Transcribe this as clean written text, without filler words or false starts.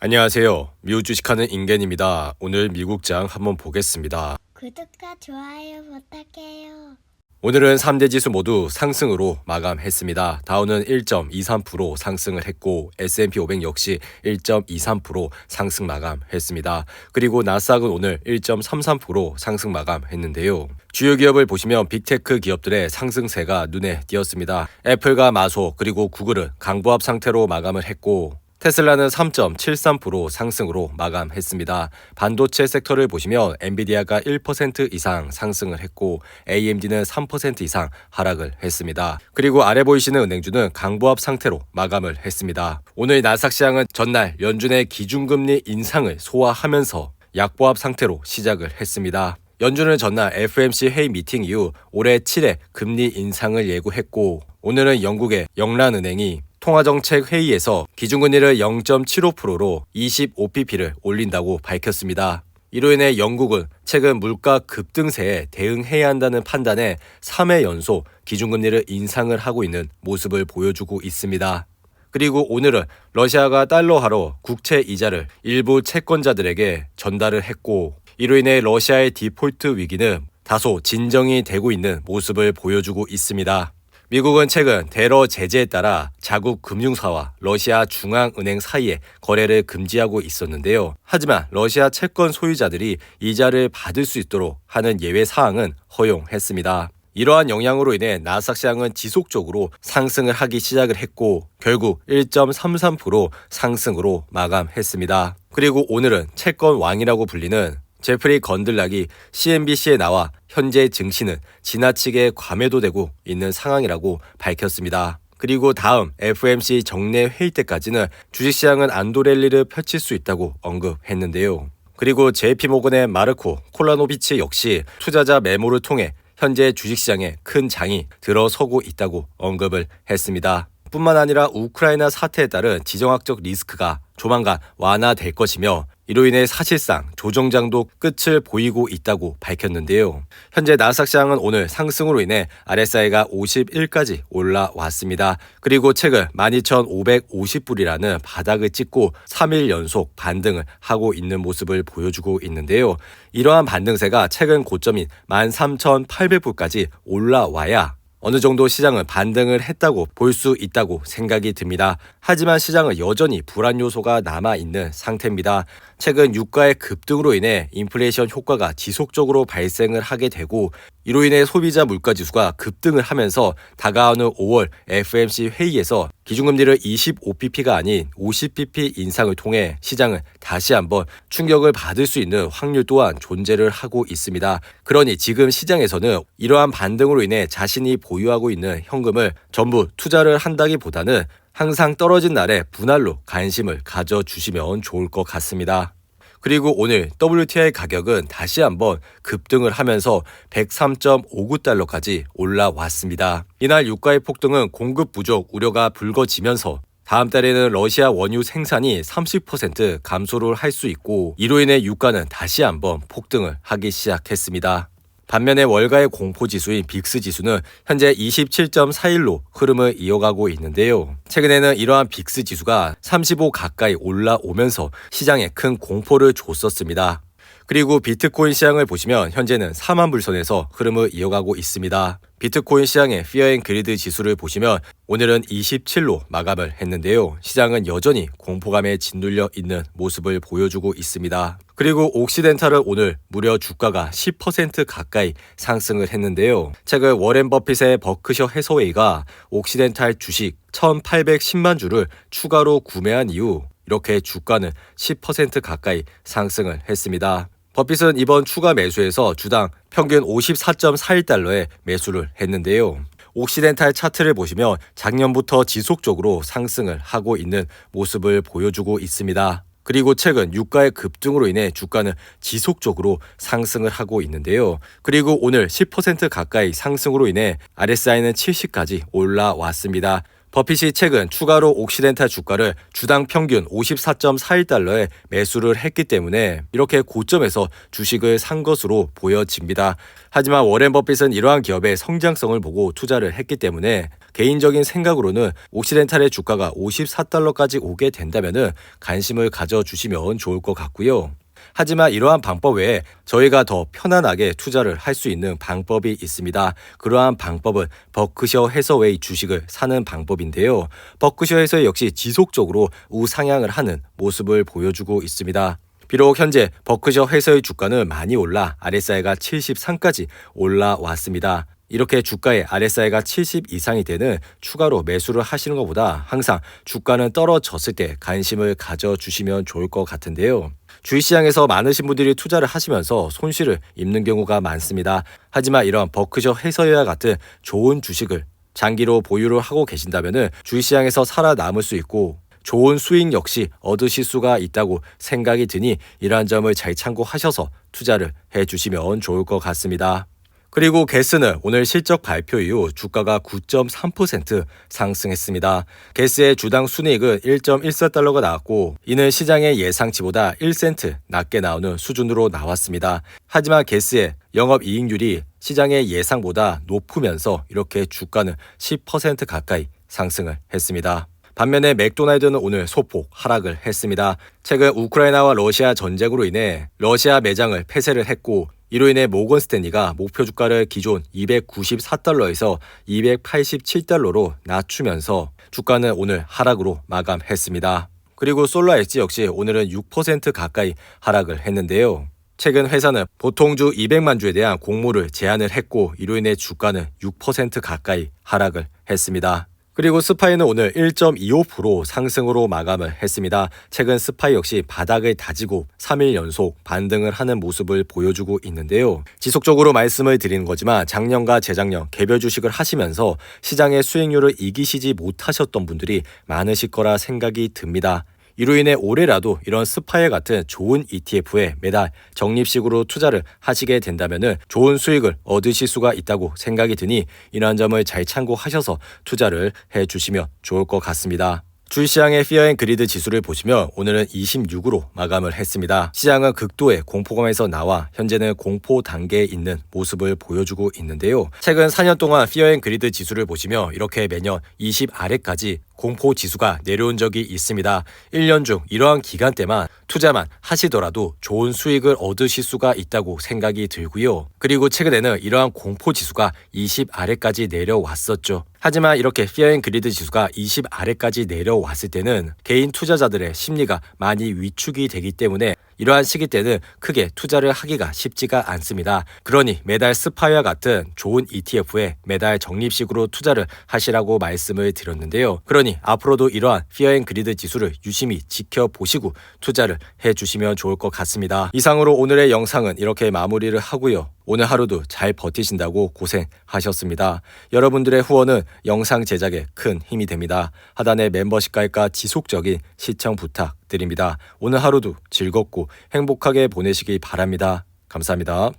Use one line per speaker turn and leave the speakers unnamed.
안녕하세요. 미국 주식하는 인겐입니다. 오늘 미국장 한번 보겠습니다.
구독과 좋아요 부탁해요.
오늘은 3대 지수 모두 상승으로 마감했습니다. 다우는 1.23% 상승을 했고 S&P 500 역시 1.23% 상승 마감했습니다. 그리고 나스닥은 오늘 1.33% 상승 마감했는데요. 주요 기업을 보시면 빅테크 기업들의 상승세가 눈에 띄었습니다. 애플과 마소 그리고 구글은 강보합 상태로 마감을 했고 테슬라는 3.73% 상승으로 마감했습니다. 반도체 섹터를 보시면 엔비디아가 1% 이상 상승을 했고 AMD는 3% 이상 하락을 했습니다. 그리고 아래 보이시는 은행주는 강보합 상태로 마감을 했습니다. 오늘 나스닥 시장은 전날 연준의 기준금리 인상을 소화하면서 약보합 상태로 시작을 했습니다. 연준은 전날 FOMC 회의 미팅 이후 올해 7회 금리 인상을 예고했고 오늘은 영국의 영란은행이 통화정책 회의에서 기준금리를 0.75%로 25pp를 올린다고 밝혔습니다. 이로 인해 영국은 최근 물가 급등세에 대응해야 한다는 판단에 3회 연속 기준금리를 인상을 하고 있는 모습을 보여주고 있습니다. 그리고 오늘은 러시아가 달러화로 국채 이자를 일부 채권자들에게 전달을 했고 이로 인해 러시아의 디폴트 위기는 다소 진정이 되고 있는 모습을 보여주고 있습니다. 미국은 최근 테러 제재에 따라 자국 금융사와 러시아 중앙은행 사이에 거래를 금지하고 있었는데요. 하지만 러시아 채권 소유자들이 이자를 받을 수 있도록 하는 예외 사항은 허용했습니다. 이러한 영향으로 인해 나스닥 시장은 지속적으로 상승을 하기 시작을 했고 결국 1.33% 상승으로 마감했습니다. 그리고 오늘은 채권 왕이라고 불리는 제프리 건들락이 CNBC에 나와 현재 증시는 지나치게 과매도되고 있는 상황이라고 밝혔습니다. 그리고 다음 FOMC 정례 회의 때까지는 주식시장은 안도랠리를 펼칠 수 있다고 언급했는데요. 그리고 JP모건의 마르코 콜라노비치 역시 투자자 메모를 통해 현재 주식시장에 큰 장이 들어서고 있다고 언급을 했습니다. 뿐만 아니라 우크라이나 사태에 따른 지정학적 리스크가 조만간 완화될 것이며 이로 인해 사실상 조정장도 끝을 보이고 있다고 밝혔는데요. 현재 나스닥 시장은 오늘 상승으로 인해 RSI가 51까지 올라왔습니다. 그리고 최근 12,550불이라는 바닥을 찍고 3일 연속 반등을 하고 있는 모습을 보여주고 있는데요. 이러한 반등세가 최근 고점인 13,800불까지 올라와야 어느 정도 시장은 반등을 했다고 볼 수 있다고 생각이 듭니다. 하지만 시장은 여전히 불안 요소가 남아있는 상태입니다. 최근 유가의 급등으로 인해 인플레이션 효과가 지속적으로 발생을 하게 되고 이로 인해 소비자 물가지수가 급등을 하면서 다가오는 5월 FOMC 회의에서 기준금리를 25pp가 아닌 50pp 인상을 통해 시장은 다시 한번 충격을 받을 수 있는 확률 또한 존재를 하고 있습니다. 그러니 지금 시장에서는 이러한 반등으로 인해 자신이 보유하고 있는 현금을 전부 투자를 한다기보다는 항상 떨어진 날에 분할로 관심을 가져주시면 좋을 것 같습니다. 그리고 오늘 WTI 가격은 다시 한번 급등을 하면서 103.59달러까지 올라왔습니다. 이날 유가의 폭등은 공급 부족 우려가 불거지면서 다음 달에는 러시아 원유 생산이 30% 감소를 할 수 있고 이로 인해 유가는 다시 한번 폭등을 하기 시작했습니다. 반면에 월가의 공포지수인 빅스지수는 현재 27.41로 흐름을 이어가고 있는데요. 최근에는 이러한 빅스지수가 35 가까이 올라오면서 시장에 큰 공포를 줬었습니다. 그리고 비트코인 시장을 보시면 현재는 4만 불선에서 흐름을 이어가고 있습니다. 비트코인 시장의 피어 앤 그리드 지수를 보시면 오늘은 27로 마감을 했는데요. 시장은 여전히 공포감에 짓눌려 있는 모습을 보여주고 있습니다. 그리고 옥시덴탈은 오늘 무려 주가가 10% 가까이 상승을 했는데요. 최근 워렌 버핏의 버크셔 해서웨이가 옥시덴탈 주식 1,810만 주를 추가로 구매한 이후 이렇게 주가는 10% 가까이 상승을 했습니다. 버핏은 이번 추가 매수에서 주당 평균 54.41달러에 매수를 했는데요. 옥시덴탈 차트를 보시면 작년부터 지속적으로 상승을 하고 있는 모습을 보여주고 있습니다. 그리고 최근 유가의 급등으로 인해 주가는 지속적으로 상승을 하고 있는데요. 그리고 오늘 10% 가까이 상승으로 인해 RSI는 70까지 올라왔습니다. 버핏이 최근 추가로 옥시덴탈 주가를 주당 평균 54.41달러에 매수를 했기 때문에 이렇게 고점에서 주식을 산 것으로 보여집니다. 하지만 워렌 버핏은 이러한 기업의 성장성을 보고 투자를 했기 때문에 개인적인 생각으로는 옥시덴탈의 주가가 54달러까지 오게 된다면 관심을 가져주시면 좋을 것 같고요. 하지만 이러한 방법 외에 저희가 더 편안하게 투자를 할 수 있는 방법이 있습니다. 그러한 방법은 버크셔 해서웨이 주식을 사는 방법인데요. 버크셔 해서웨이 역시 지속적으로 우상향을 하는 모습을 보여주고 있습니다. 비록 현재 버크셔 해서웨이 주가는 많이 올라 RSI가 73까지 올라왔습니다. 이렇게 주가의 RSI가 70 이상이 되는 추가로 매수를 하시는 것보다 항상 주가는 떨어졌을 때 관심을 가져주시면 좋을 것 같은데요. 주식시장에서 많으신 분들이 투자를 하시면서 손실을 입는 경우가 많습니다. 하지만 이런 버크셔 해서웨이와 같은 좋은 주식을 장기로 보유를 하고 계신다면 주식시장에서 살아남을 수 있고 좋은 수익 역시 얻으실 수가 있다고 생각이 드니 이러한 점을 잘 참고하셔서 투자를 해주시면 좋을 것 같습니다. 그리고 게스는 오늘 실적 발표 이후 주가가 9.3% 상승했습니다. 게스의 주당 순이익은 1.14달러가 나왔고 이는 시장의 예상치보다 1센트 낮게 나오는 수준으로 나왔습니다. 하지만 게스의 영업이익률이 시장의 예상보다 높으면서 이렇게 주가는 10% 가까이 상승을 했습니다. 반면에 맥도날드는 오늘 소폭 하락을 했습니다. 최근 우크라이나와 러시아 전쟁으로 인해 러시아 매장을 폐쇄를 했고 이로 인해 모건 스탠리가 목표 주가를 기존 294달러에서 287달러로 낮추면서 주가는 오늘 하락으로 마감했습니다. 그리고 솔라엑스 역시 오늘은 6% 가까이 하락을 했는데요. 최근 회사는 보통주 200만 주에 대한 공모를 제한을 했고 이로 인해 주가는 6% 가까이 하락을 했습니다. 그리고 스파이는 오늘 1.25% 상승으로 마감을 했습니다. 최근 스파이 역시 바닥을 다지고 3일 연속 반등을 하는 모습을 보여주고 있는데요. 지속적으로 말씀을 드리는 거지만 작년과 재작년 개별 주식을 하시면서 시장의 수익률을 이기시지 못하셨던 분들이 많으실 거라 생각이 듭니다. 이로 인해 올해라도 이런 스파이어 같은 좋은 ETF에 매달 적립식으로 투자를 하시게 된다면 좋은 수익을 얻으실 수가 있다고 생각이 드니 이러한 점을 잘 참고하셔서 투자를 해주시면 좋을 것 같습니다. 주식시장의 피어 앤 그리드 지수를 보시면 오늘은 26으로 마감을 했습니다. 시장은 극도의 공포감에서 나와 현재는 공포 단계에 있는 모습을 보여주고 있는데요. 최근 4년 동안 피어 앤 그리드 지수를 보시면 이렇게 매년 20 아래까지 공포 지수가 내려온 적이 있습니다. 1년 중 이러한 기간 때만 투자만 하시더라도 좋은 수익을 얻으실 수가 있다고 생각이 들고요. 그리고 최근에는 이러한 공포 지수가 20 아래까지 내려왔었죠. 하지만 이렇게 피어 앤 그리드 지수가 20 아래까지 내려왔을 때는 개인 투자자들의 심리가 많이 위축이 되기 때문에 이러한 시기 때는 크게 투자를 하기가 쉽지가 않습니다. 그러니 매달 스파이와 같은 좋은 ETF에 매달 적립식으로 투자를 하시라고 말씀을 드렸는데요. 그러니 앞으로도 이러한 피어 앤 그리드 지수를 유심히 지켜보시고 투자를 해주시면 좋을 것 같습니다. 이상으로 오늘의 영상은 이렇게 마무리를 하고요. 오늘 하루도 잘 버티신다고 고생하셨습니다. 여러분들의 후원은 영상 제작에 큰 힘이 됩니다. 하단의 멤버십 가입과 지속적인 시청 부탁드립니다. 오늘 하루도 즐겁고 행복하게 보내시기 바랍니다. 감사합니다.